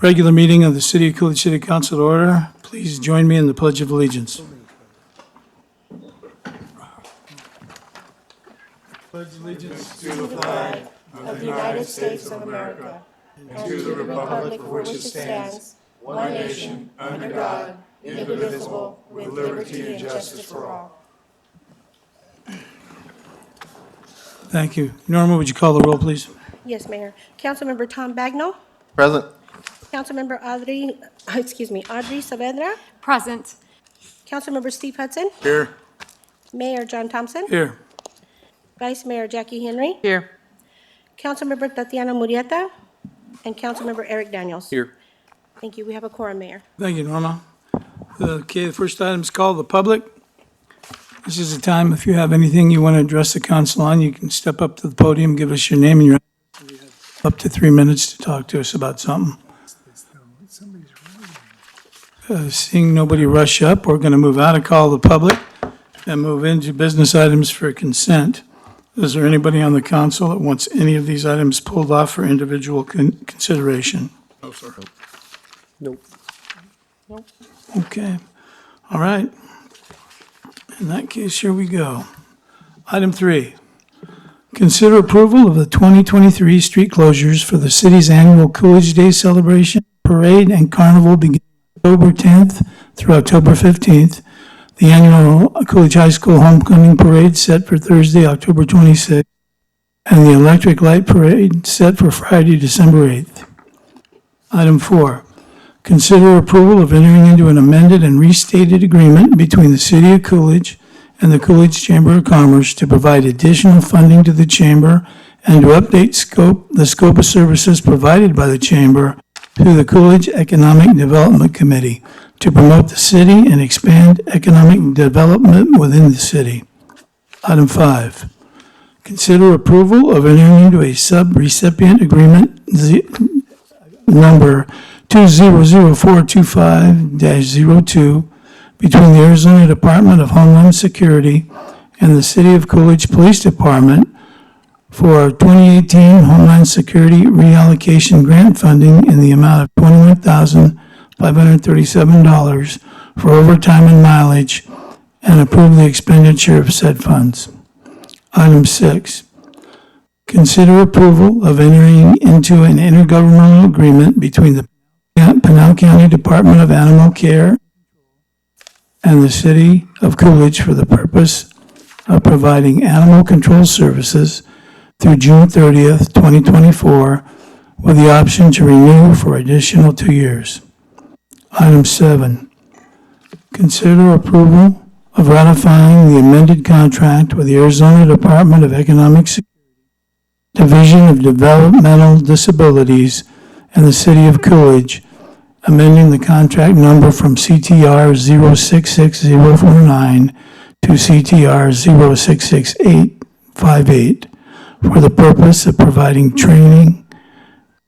Regular meeting of the City of Coolidge City Council to order. Please join me in the Pledge of Allegiance. Pledge allegiance To the flag of the United States of America and to the republic for which it stands, one nation, under God, indivisible, with liberty and justice for all. Thank you. Norma, would you call the roll, please? Yes, Mayor. Councilmember Tom Bagnell. Present. Councilmember Audrey Saavedra. Present. Councilmember Steve Hudson. Here. Mayor John Thompson. Here. Vice Mayor Jackie Henry. Here. Councilmember Tatiana Murrieta. And Councilmember Eric Daniels. Here. Thank you. We have a quorum, Mayor. Thank you, Norma. Okay, the first item is called the public. This is a time, if you have anything you want to address the council on, you can step up to the podium, give us your name and your address. You have up to 3 minutes to talk to us about something. Seeing nobody rush up, we're going to move out of call the public and move into business items for consent. Is there anybody on the council that wants any of these items pulled off for individual consideration? No, sir. Nope. Okay, all right. In that case, here we go. Item 3, consider approval of the 2023 street closures for the city's annual Coolidge Day celebration, parade, and carnival beginning October 10th through October 15th. The annual Coolidge High School homecoming parade set for Thursday, October 26th, and the electric light parade set for Friday, December 8th. Item 4, consider approval of entering into an amended and restated agreement between the City of Coolidge and the Coolidge Chamber of Commerce to provide additional funding to the Chamber and to update the scope of services provided by the Chamber to the Coolidge Economic Development Committee to promote the city and expand economic development within the city. Item 5, consider approval of entering into a sub-recipient agreement number 200425-02 between the Arizona Department of Homeland Security and the City of Coolidge Police Department for 2018 Homeland Security reallocation grant funding in the amount of $21,537 for overtime and mileage, and approve the expenditure of said funds. Item 6, consider approval of entering into an intergovernmental agreement between the Pinal County Department of Animal Care and the City of Coolidge for the purpose of providing animal control services through June 30th, 2024, with the option to renew for additional 2 years. Item 7, consider approval of ratifying the amended contract with the Arizona Department of Economic Security, Division of Developmental Disabilities, and the City of Coolidge, amending the contract number from CTR 066049 to CTR 066858 for the purpose of providing training,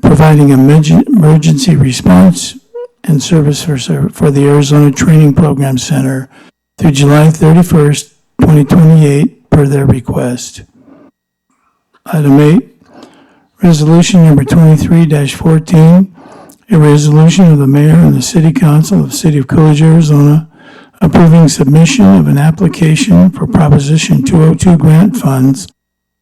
providing emergency response and service for the Arizona Training Program Center through July 31st, 2028, per their request. Item 8, resolution number 23-14, a resolution of the mayor and the city council of the city of Coolidge, Arizona, approving submission of an application for Proposition 202 grant funds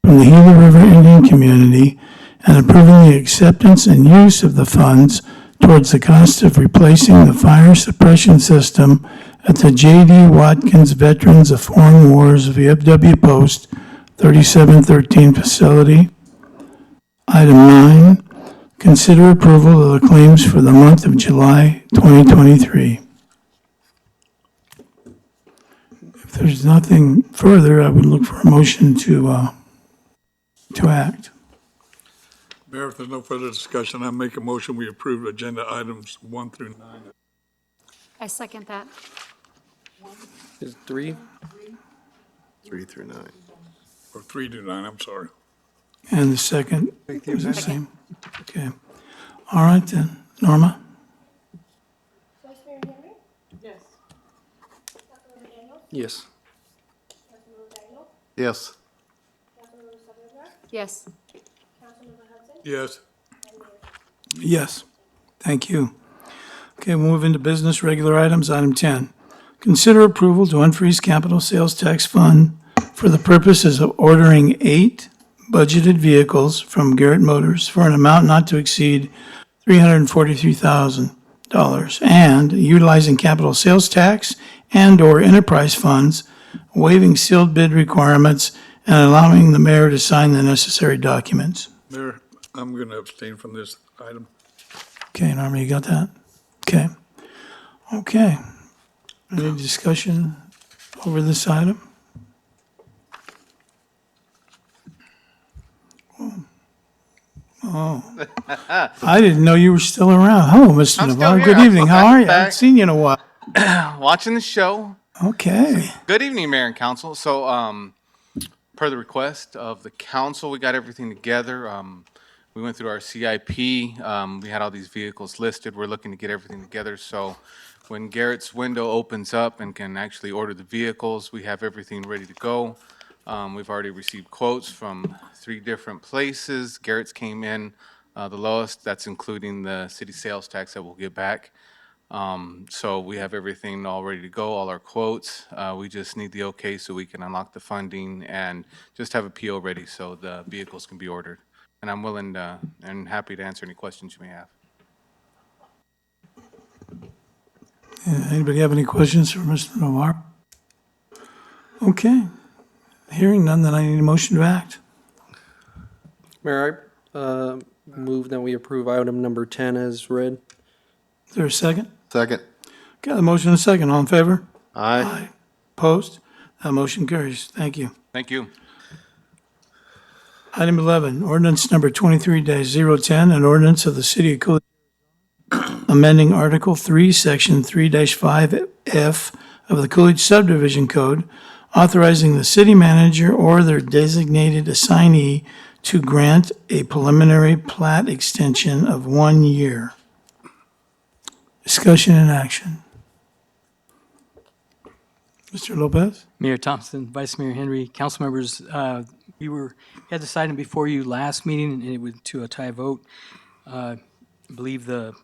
from the Gila River Indian Community and approving the acceptance and use of the funds towards the cost of replacing the fire suppression system at the J.D. Watkins Veterans of Foreign Wars VFW Post 3713 facility. Item 9, consider approval of the claims for the month of July 2023. If there's nothing further, I would look for a motion to act. Mayor, if there's no further discussion, I make a motion we approve agenda items 1 through 9. I second that. Is 3? 3 through 9. Or 3 to 9, I'm sorry. And the second is the same. Okay. All right then. Norma? Vice Mayor Henry. Yes. Councilmember Daniels. Yes. Councilmember Bagnell. Yes. Councilmember Saavedra. Yes. Councilmember Hudson. Yes. Yes. Thank you. Okay, we'll move into business regular items. Item 10. Consider approval to unfreeze capital sales tax fund for the purposes of ordering 8 budgeted vehicles from Garrett Motors for an amount not to exceed $343,000 and utilizing capital sales tax and/or enterprise funds, waiving sealed bid requirements, and allowing the mayor to sign the necessary documents. Mayor, I'm going to abstain from this item. Okay, Norma, you got that? Okay. Okay. Any discussion over this item? Oh. I didn't know you were still around. Hello, Mr. I'm still Navarro. here. Good evening. How are you? I haven't Back. seen you in a while. Watching the show. Okay. Good evening, Mayor and Council. So, per the request of the council, we got everything together. We went through our CIP. We had all these vehicles listed. We're looking to get everything together. So when Garrett's window opens up and can actually order the vehicles, we have everything ready to go. We've already received quotes from 3 different places. Garrett's came in the lowest. That's including the city sales tax that we'll get back. So we have everything all ready to go, all our quotes. We just need the okay so we can unlock the funding and just have a PO ready so the vehicles can be ordered. And I'm willing and happy to answer any questions you may have. Anybody have any questions for Mr. Navarro? Okay. Hearing none, then I need a motion to act. Mayor, I move that we approve item number 10 as read. Is there a second? Second. Got the motion and a second. All in favor? Aye. Opposed? That motion carries. Thank you. Thank you. Item 11, ordinance number 23-010, an ordinance of the City of Coolidge amending Article 3, Section 3-5F of the Coolidge Subdivision Code, authorizing the city manager or their designated assignee to grant a preliminary plat extension of 1 year. Discussion and action. Mr. Lopez? Mayor Thompson, Vice Mayor Henry, council members, we had this item before you last meeting, and it went to a tie vote. I believe the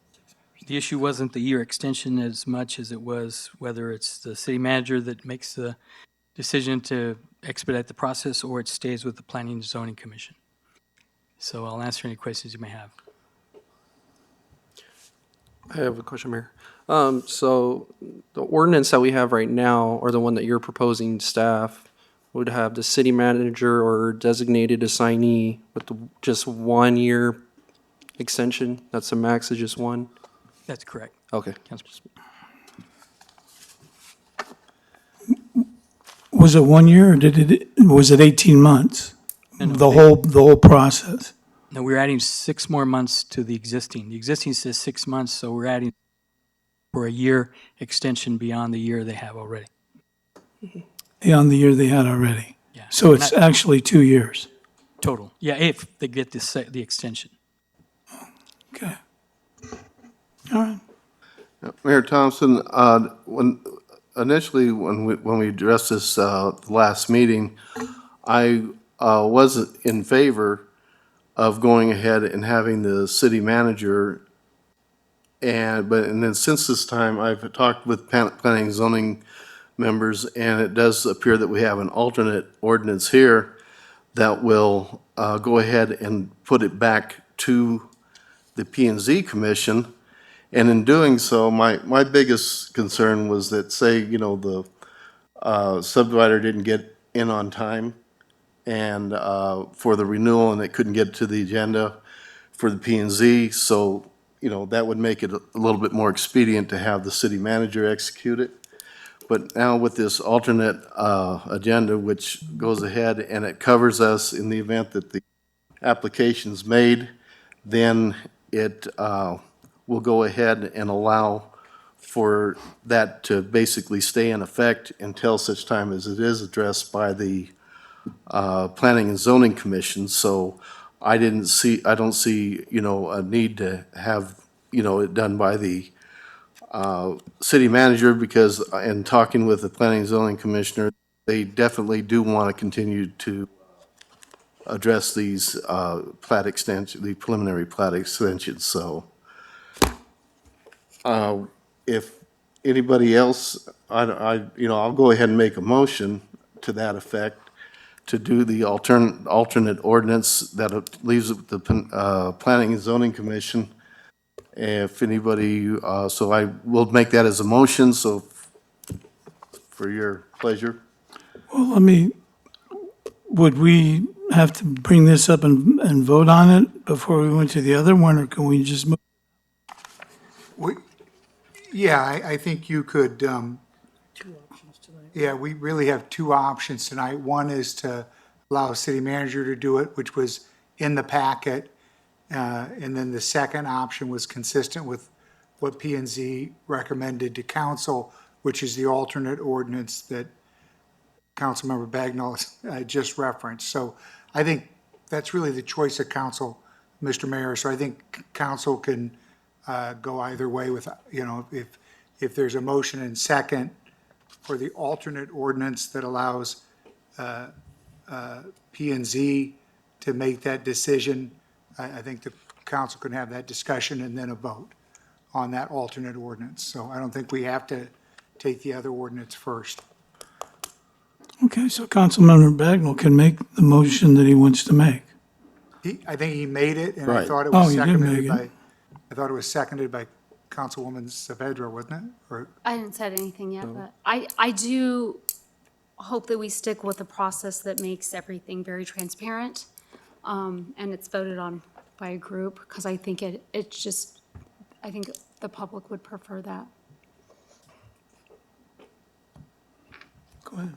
issue wasn't the year extension as much as it was whether it's the city manager that makes the decision to expedite the process or it stays with the Planning and Zoning Commission. So I'll answer any questions you may have. I have a question, Mayor. So the ordinance that we have right now, or the one that you're proposing, staff, would have the city manager or designated assignee with just 1 year extension. That's the max of just 1? That's correct, Okay. Councilman. Was it 1 year or was it 18 months? No, no, The whole process? No, we're adding 6 more months to the existing. The existing says 6 months, so we're adding for a year extension beyond the year they have already. Beyond the year they had already. Yeah. So it's actually 2 years. Total. Yeah, if they get the extension. Okay. All right. Mayor Thompson, initially, when we addressed this last meeting, I was in favor of going ahead and having the city manager, and then since this time, I've talked with planning and zoning members, and it does appear that we have an alternate ordinance here that will go ahead and put it back to the P and Z Commission. And in doing so, my biggest concern was that, say, the subdivider didn't get in on time and for the renewal, and it couldn't get to the agenda for the P and Z. So, that would make it a little bit more expedient to have the city manager execute it. But now with this alternate agenda, which goes ahead and it covers us in the event that the application's made, then it will go ahead and allow for that to basically stay in effect until such time as it is addressed by the Planning and Zoning Commission. So I don't see, a need to have, it done by the city manager, because in talking with the Planning and Zoning Commissioner, they definitely do want to continue to address these plat extension, the preliminary plat extensions. So If anybody else, I'll go ahead and make a motion to that effect to do the alternate ordinance that leaves it with the Planning and Zoning Commission. If anybody, so I will make that as a motion, so for your pleasure. Well, would we have to bring this up and vote on it before we went to the other one, or can we just move? Yeah, I think you could, yeah, we really have two options tonight. One is to allow the city manager to do it, which was in the packet. And then the second option was consistent with what P and Z recommended to council, which is the alternate ordinance that Councilmember Bagnall just referenced. So I think that's really the choice of council, Mr. Mayor. So I think council can go either way with, if there's a motion and second for the alternate ordinance that allows P and Z to make that decision, I think the council can have that discussion and then a vote on that alternate ordinance. So I don't think we have to take the other ordinance first. Okay, so Councilmember Bagnall can make the motion that he wants to make. I think he made it, and I Right. thought it Oh, was he did seconded make it. by Councilwoman Saavedra, wasn't it? Or, I haven't said anything yet, but I do hope that we stick with a process that makes everything very transparent, and it's voted on by a group, because I think I think the public would prefer that. Go ahead.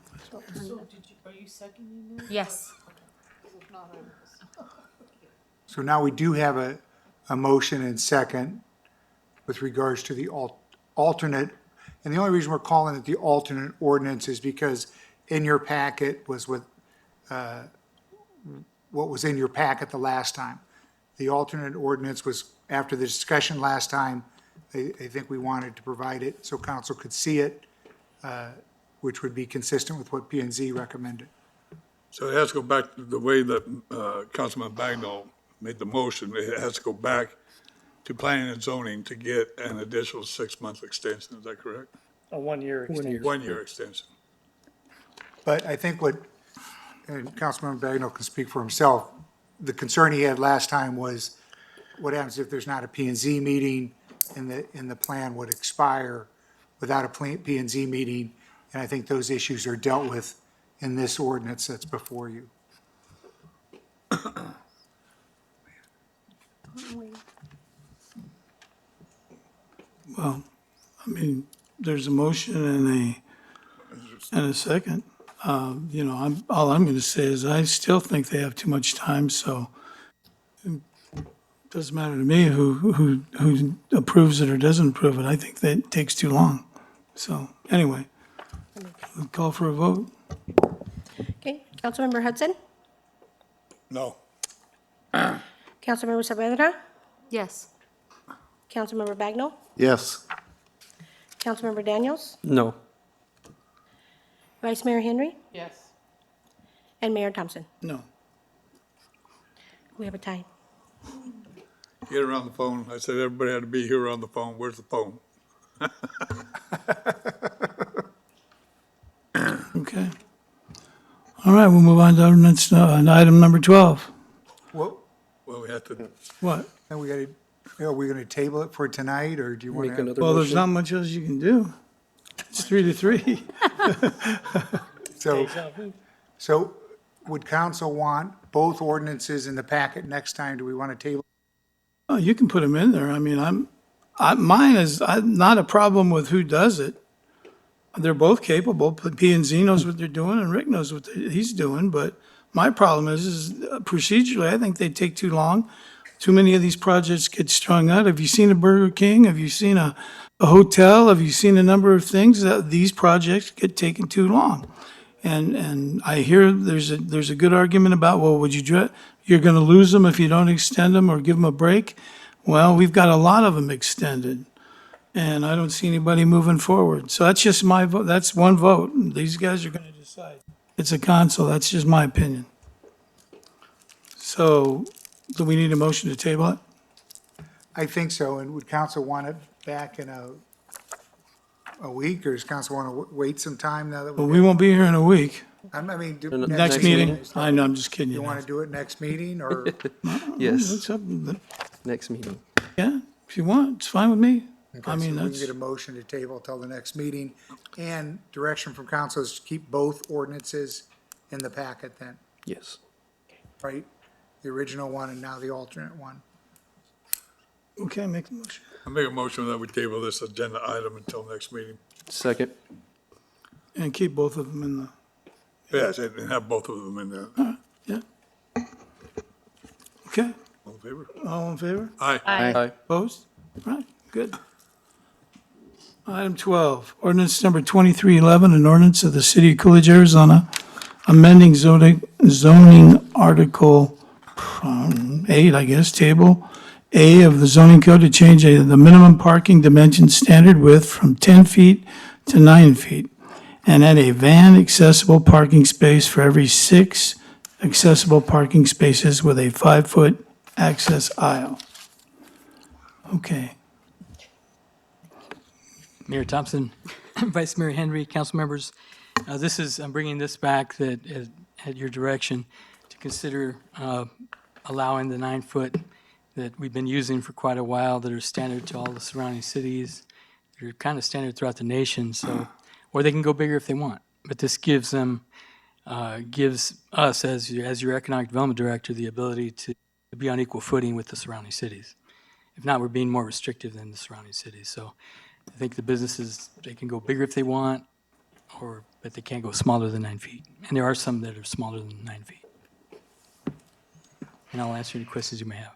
Yes. so now we do have a motion and second with regards to the alternate. And the only reason we're calling it the alternate ordinance is because in your packet was what was in your packet the last time. The alternate ordinance was after the discussion last time. I think we wanted to provide it so council could see it, which would be consistent with what P and Z recommended. So it has to go back to the way that Councilman Bagnall made the motion. It has to go back to planning and zoning to get an additional 6-month extension. Is that correct? A one-year extension. 1-year extension. But I think and Councilmember Bagnall can speak for himself, the concern he had last time was what happens if there's not a P and Z meeting and the plan would expire without a P and Z meeting? And I think those issues are dealt with in this ordinance that's before you. Well, there's a motion and a second. All I'm going to say is I still think they have too much time, so it doesn't matter to me who approves it or doesn't approve it. I think that it takes too long. So, anyway, we'll call for a vote. Okay, Councilmember Hudson, No. Councilmember Saavedra, Yes. Councilmember Bagnall, Yes. Councilmember Daniels, No. Vice Mayor Henry, Yes. and Mayor Thompson. No. We have a tie. Get around the phone. I said everybody had to be here on the phone. Where's the phone? Okay. All right, we'll move on to ordinance, item number 12. Well, Well, we have to, What? then are we going to table it for tonight, or do you want Make to? another Well, there's motion. not much else you can do. It's 3-3. So would council want both ordinances in the packet next time? Do we want to table? Oh, you can put them in there. Mine is not a problem with who does it. They're both capable. P and Z knows what they're doing, and Rick knows what he's doing. But my problem is procedurally, I think they take too long. Too many of these projects get strung out. Have you seen a Burger King? Have you seen a hotel? Have you seen a number of things? These projects get taken too long. And I hear there's a good argument about, well, you're going to lose them if you don't extend them or give them a break. Well, we've got a lot of them extended, and I don't see anybody moving forward. So that's just my vote. That's one vote. These guys are going to decide. It's a council. That's just my opinion. So do we need a motion to table it? I think so, and would council want it back in a week, or does council want to wait some time now that But we won't be here in a week. I mean, Next meeting? I know, I'm just kidding You you. want to do it next meeting, or? Yes, It's up, next meeting. yeah, if you want, it's fine with me. Okay, I mean, so we can that's, get a motion to table till the next meeting, and direction from council is to keep both ordinances in the packet then, Yes. right? The original one and now the alternate one. okay, make the motion. I make a motion that we table this agenda item until next meeting. Second. And keep both of them in the, Yes, and have both of them in there. yeah. Okay, All in favor? all in favor? Aye. Aye. Opposed? Right, good. Item 12, ordinance number 2311, an ordinance of the city of Coolidge, Arizona, amending zoning article 8, I guess, table A of the zoning code to change the minimum parking dimension standard width from 10 feet to 9 feet, and add a van accessible parking space for every 6 accessible parking spaces with a 5-foot access aisle. Okay. Mayor Thompson, Vice Mayor Henry, council members, I'm bringing this back at your direction to consider allowing the 9-foot that we've been using for quite a while, that are standard to all the surrounding cities, that are kind of standard throughout the nation, so, or they can go bigger if they want. But this gives us, as your economic development director, the ability to be on equal footing with the surrounding cities. If not, we're being more restrictive than the surrounding cities, so I think the businesses, they can go bigger if they want, but they can't go smaller than 9 feet. And there are some that are smaller than 9 feet. And I'll answer any questions you may have.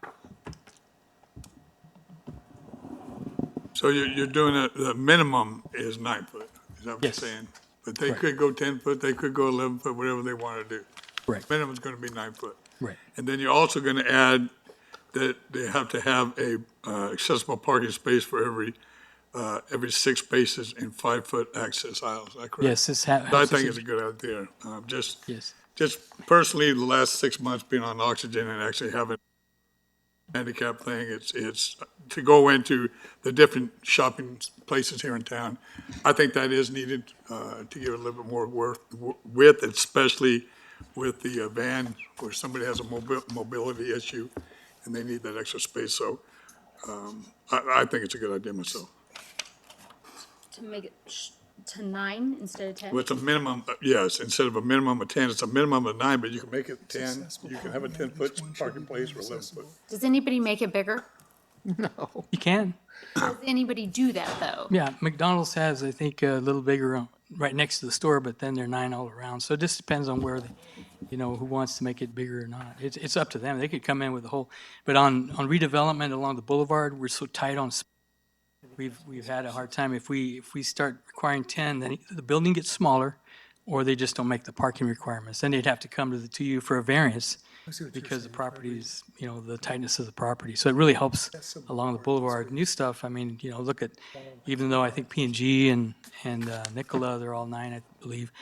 So you're doing the minimum is 9 foot, is that what you're Yes. saying? But they Correct. could go 10 foot, they could go 11 foot, whatever they want to do. Correct. Minimum's going to be 9 foot. Right. And then you're also going to add that they have to have a accessible parking space for every 6 spaces in 5-foot access aisles, is that correct? Yes, this I think it's a good idea. Yes. Just personally, the last 6 months being on oxygen and actually having a handicap thing, it's to go into the different shopping places here in town. I think that is needed to give it a little bit more width, especially with the van where somebody has a mobility issue and they need that extra space. So I think it's a good idea myself. To make it to 9 instead of 10? Well, it's a minimum, yes, instead of a minimum of 10, it's a minimum of 9, but you can make it 10. You can have a 10-foot parking place or 11-foot. Does anybody make it bigger? You can. Does anybody do that, though? Yeah, McDonald's has, I think, a little bigger right next to the store, but then they're 9 all around. So it just depends on where who wants to make it bigger or not. It's up to them. They could come in with a whole, but on redevelopment along the boulevard, we're so tight on space. We've had a hard time. If we start requiring 10, then either the building gets smaller, or they just don't make the parking requirements. Then they'd have to come to you for a variance because the property's, the tightness of the property. So it really helps along the boulevard. New stuff, I mean, look at, even though I think P&G and Nicola, they're all 9, I believe.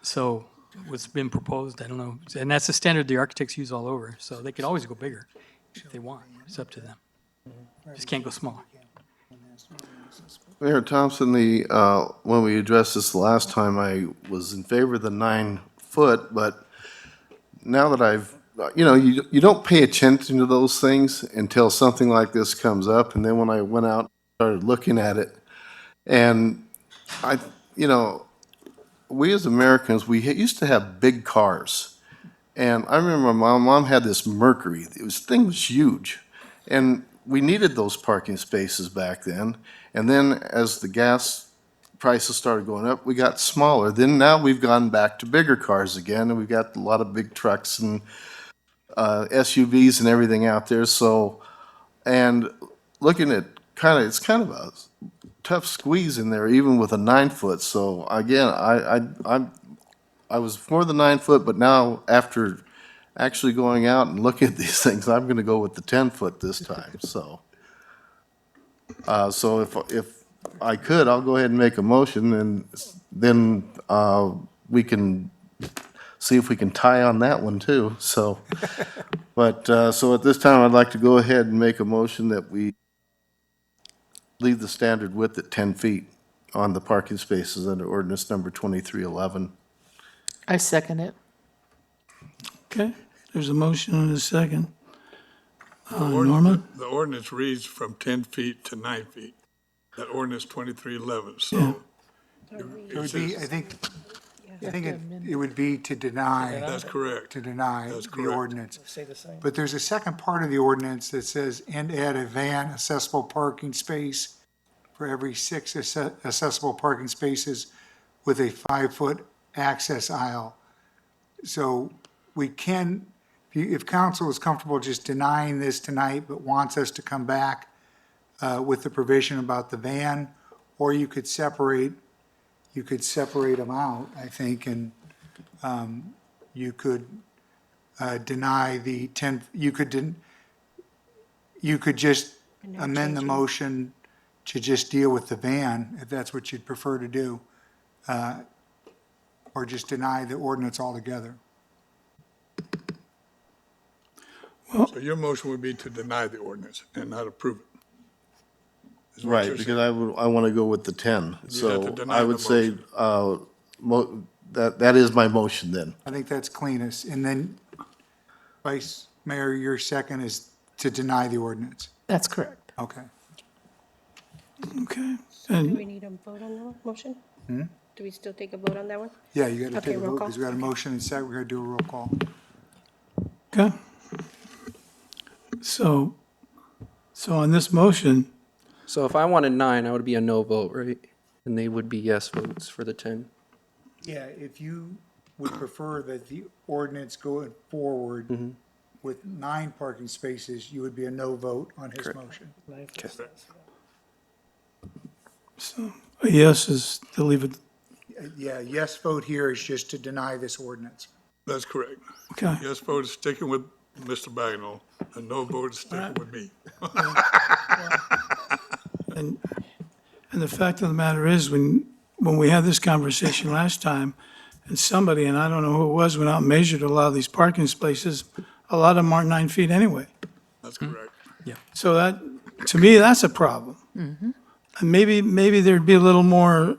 So what's been proposed, I don't know. And that's the standard the architects use all over. So they could always go bigger if they want. It's up to them. Just can't go smaller. Mayor Thompson, when we addressed this the last time, I was in favor of the 9 foot, but now that you don't pay attention to those things until something like this comes up, and then when I went out and started looking at it, and we as Americans, we used to have big cars, and I remember my mom had this Mercury. Thing was huge, and we needed those parking spaces back then. And then as the gas prices started going up, we got smaller. Then now we've gone back to bigger cars again, and we've got a lot of big trucks and SUVs and everything out there. So, and looking at it's kind of a tough squeeze in there, even with a 9 foot. So again, I was for the 9 foot, but now after actually going out and looking at these things, I'm going to go with the 10 foot this time. So, so if I could, I'll go ahead and make a motion, and then we can see if we can tie on that one too. So, but so at this time, I'd like to go ahead and make a motion that we leave the standard width at 10 feet on the parking spaces under ordinance number 2311. I second it. Okay, there's a motion and a second. Ordinance- Norman? The ordinance reads from 10 feet to 9 feet. That ordinance 2311, Yeah. so. It would be, I think it would be to deny, That's correct. to deny That's the correct. ordinance. But there's a second part of the ordinance that says, and add a van accessible parking space for every 6 accessible parking spaces with a 5-foot access aisle. So we can, if council is comfortable just denying this tonight, but wants us to come back with the provision about the van, or you could separate them out, I think, and you could deny the 10, you could just amend the motion to just deal with the van, if that's what you'd prefer to do, or just deny the ordinance altogether. So your motion would be to deny the ordinance and not approve it. Is what Right, you're because saying. I want to go with the 10. have to So deny I the would say, that is my motion then. I think that's cleanest. And then, Vice Mayor, your second is to deny the ordinance. That's correct. Okay. Okay, Do and we need a vote on that motion? Do we still take a vote on that one? Yeah, you got to Okay, take a roll vote call. because we got a motion and second. We're going to do a roll call. okay. So on this motion, So if I wanted 9, I would be a no vote, right? And they would be yes votes for the 10. Yeah, if you would prefer that the ordinance going forward with 9 parking spaces, you would be a no vote on his motion. so a yes is to leave it, Yeah, yes vote here is just to deny this ordinance. That's correct. okay. Yes vote is sticking with Mr. Bagnell, and no vote is sticking with me. And the fact of the matter is, when we had this conversation last time, and somebody, and I don't know who it was, went out and measured a lot of these parking spaces, a lot of them aren't 9 feet anyway. That's correct. So that, to me, that's a problem. And maybe there'd be a little more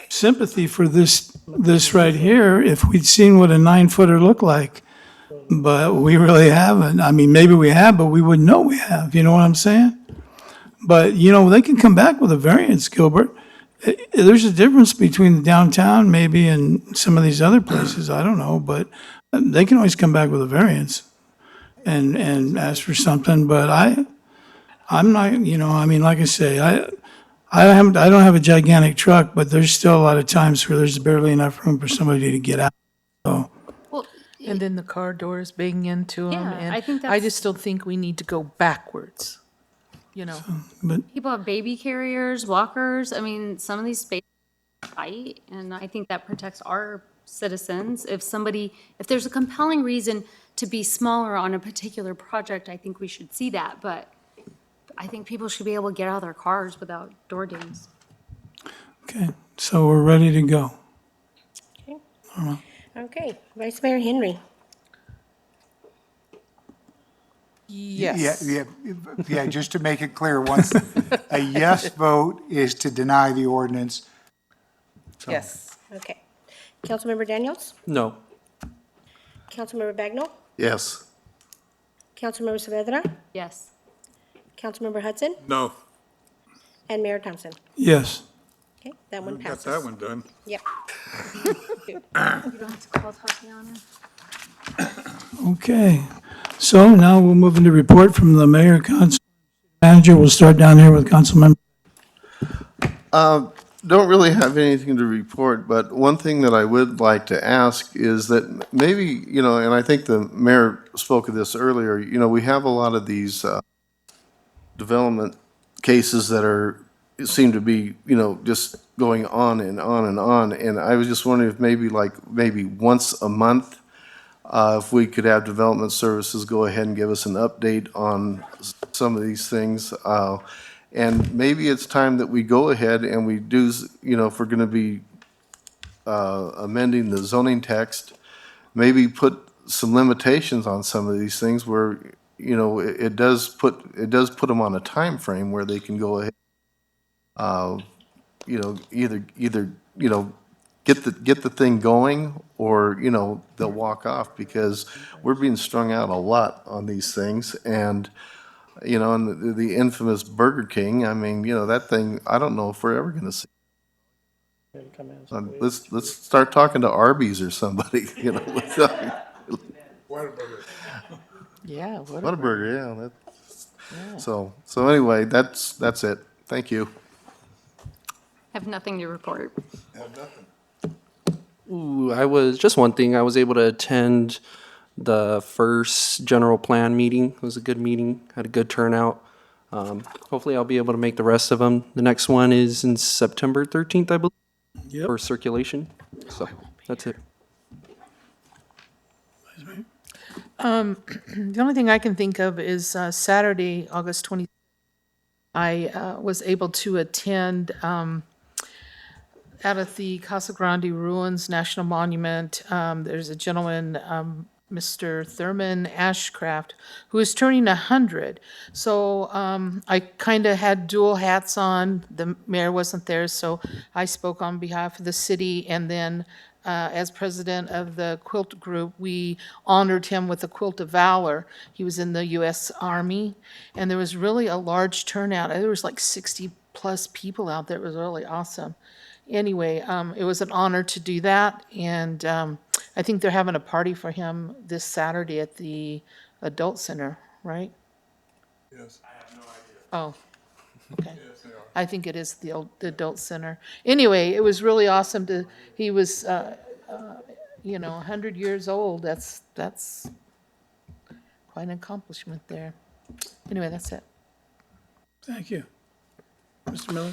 sympathy for this right here if we'd seen what a 9-footer looked like. But we really haven't. I mean, maybe we have, but we wouldn't know we have. You know what I'm saying? But, they can come back with a variance, Gilbert. There's a difference between the downtown maybe and some of these other places, I don't know, but they can always come back with a variance and ask for something, but I'm not, I mean, like I say, I don't have a gigantic truck, but there's still a lot of times where there's barely enough room for somebody to get out. So, Well, And then the car doors banging into them. Yeah, I think I that's- just don't think we need to go backwards, but people have baby carriers, walkers. I mean, some of these spaces are tight, and I think that protects our citizens. If there's a compelling reason to be smaller on a particular project, I think we should see that. But I think people should be able to get out of their cars without door dings. okay, so we're ready to go. Okay, Vice Mayor Henry. Yes. Yeah, just to make it clear, once a yes vote is to deny the ordinance. Yes. Okay. Councilmember Daniels? No. Councilmember Bagnell? Yes. Councilmember Saavedra? Yes. Councilmember Hudson? No, And Mayor Thompson? Yes, Okay, that one got passes. that one done. Yep. You don't have to call Tatiana. okay. So now we'll move into report from the mayor, council manager. We'll start down here with council member. Don't really have anything to report, but one thing that I would like to ask is that maybe, and I think the mayor spoke of this earlier, we have a lot of these development cases that seem to be, just going on and on and on. And I was just wondering if maybe once a month, if we could have development services go ahead and give us an update on some of these things. And maybe it's time that we go ahead and we do, if we're going to be amending the zoning text, maybe put some limitations on some of these things where, it does put them on a time frame where they can go ahead, either, get the thing going, or, they'll walk off, because we're being strung out a lot on these things. And, and the infamous Burger King, I mean, that thing, I don't know if we're ever gonna see. Let's start talking to Arby's or somebody, Yeah, what a Whataburger, yeah. So anyway, that's it. Thank you. Have nothing to report. Ooh, just one thing, I was able to attend the first general plan meeting. It was a good meeting, had a good turnout. Hopefully I'll be able to make the rest of them. The next one is in September 13th, I believe, Yep. for circulation. So, that's it. The only thing I can think of is Saturday, August 20. I was able to attend out at the Casa Grande Ruins National Monument. There's a gentleman, Mr. Thurman Ashcraft, who is turning 100. So I kind of had dual hats on. The mayor wasn't there, so I spoke on behalf of the city. And then as president of the quilt group, we honored him with the Quilt of Valor. He was in the U.S. Army, and there was really a large turnout. There was like 60-plus people out there. It was really awesome. Anyway, it was an honor to do that, and I think they're having a party for him this Saturday at the Adult Center, right? Yes. I have no idea. Oh, okay. Yes, they are. I think it is the Adult Center. Anyway, it was really awesome he was, 100 years old. That's quite an accomplishment there. Anyway, that's it. Thank you. Mr. Miller?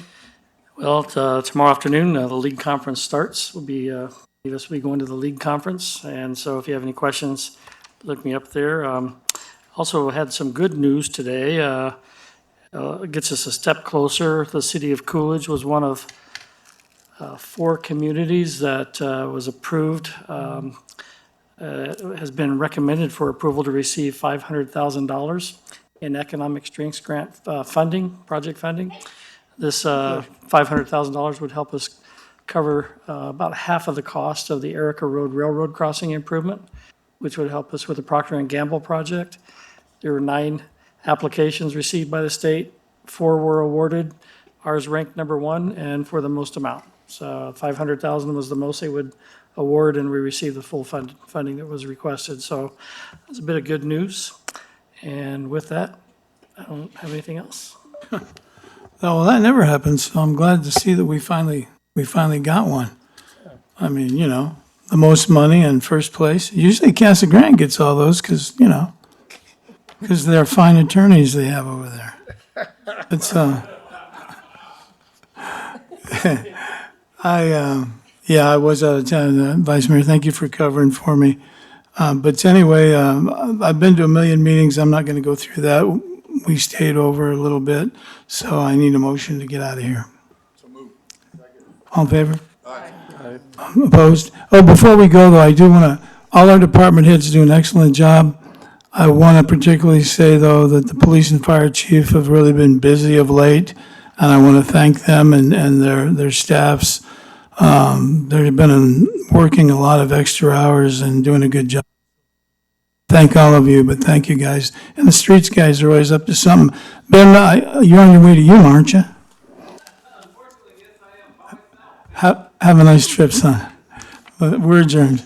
Well, tomorrow afternoon, the league conference starts. We'll be going to the league conference, and so if you have any questions, look me up there. Also had some good news today. It gets us a step closer. The city of Coolidge was one of 4 communities that was approved, has been recommended for approval to receive $500,000 in economic strengths grant funding, project funding. This $500,000 would help us cover about half of the cost of the Erica Road Railroad crossing improvement, which would help us with the Procter & Gamble project. There were 9 applications received by the state, 4 were awarded. Ours ranked number 1 and for the most amount. So $500,000 was the most they would award, and we received the full funding that was requested. So it's a bit of good news. And with that, I don't have anything else. Oh, well, that never happens, so I'm glad to see that we finally got one. I mean, the most money in first place. Usually Casa Grande gets all those because they're fine attorneys they have over there. It's, I was out of town, Vice Mayor, thank you for covering for me. But anyway, I've been to a million meetings, I'm not gonna go through that. We stayed over a little bit, so I need a motion to get out of here. So move. All in favor? Aye. Opposed? Oh, before we go, though, I do want to, all our department heads do an excellent job. I want to particularly say, though, that the police and fire chief have really been busy of late, and I want to thank them and their staffs. They've been working a lot of extra hours and doing a good job. Thank all of you, but thank you guys. And the streets guys are always up to something. Ben, you're on your way to Yuma, aren't you? Unfortunately, yes, I am. Have a nice trip, son. But we're adjourned.